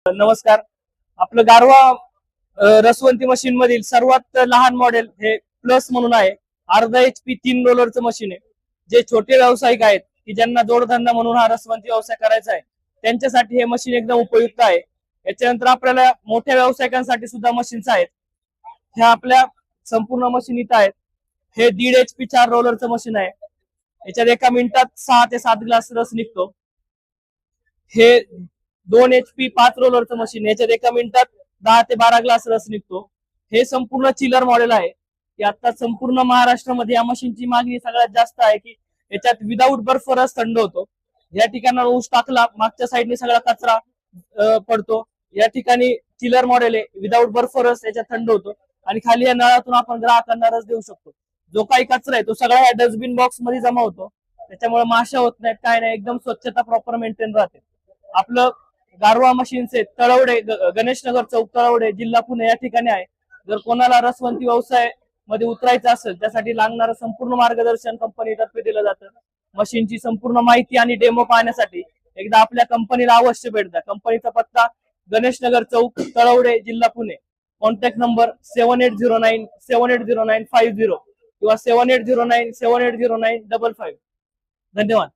नमस्कार. आपलं गारवा रसवंती मशीन मधील सर्वात लहान मॉडेल हे प्लस म्हणून आहे. अर्धा HP 3 रोलरचं मशीन आहे. जे छोटे व्यावसायिक आहेत की ज्यांना जोडधंदा म्हणून हा रसवंती व्यवसाय करायचा आहे त्यांच्यासाठी हे मशीन एकदम उपयुक्त आहे. याच्यानंतर आपल्याला मोठ्या व्यावसायिकांसाठी सुद्धा मशीन्स आहेत. ह्या आपल्या संपूर्ण मशीन इथं आहेत. हे 1.5 HP 4 रोलरचं मशीन आहे. याच्यात एका मिनिटात 6 ते 7 ग्लास रस निघतो. हे 2 HP 5 रोलरचं मशीन, याच्यात एका मिनिटात 10 ते 12 ग्लास रस निघतो. हे संपूर्ण चिलर मॉडेल आहे की आता संपूर्ण महाराष्ट्रामध्ये या मशीनची मागणी सगळ्यात जास्त आहे की याच्यात विदाऊट बर्फ रस थंड होतो. या ठिकाणी ऊस टाकला, मागच्या साईडने सगळा कचरा पडतो. या ठिकाणी चिलर मॉडेल आहे, विदाऊट बर्फ रस याच्यात थंड होतो आणि खाली या नळातून आपण ग्राहकांना रस देऊ शकतो. जो काही कचरा आहे तो सगळा या डस्टबिन बॉक्स मध्ये जमा होतो. त्याच्यामुळे माशा होत नाहीत, काय नाही, एकदम स्वच्छता प्रॉपर मेंटेन राहते. आपलं गारवा मशीनचे तळवडे, गणेश नगर चौक तळवडे, जिल्हा पुणे या ठिकाणी आहे. जर कोणाला रसवंती व्यवसाय मध्ये उतरायचं असेल त्यासाठी लागणारं संपूर्ण मार्गदर्शन कंपनीतर्फे दिलं जातं. मशीनची संपूर्ण माहिती आणि डेमो पाहण्यासाठी एकदा आपल्या कंपनीला अवश्य भेट द्या. कंपनीचा पत्ता गणेश नगर चौक तळवडे, जिल्हा पुणे. कॉन्टॅक्ट नंबर 7809780950 किंवा 7809780955. धन्यवाद.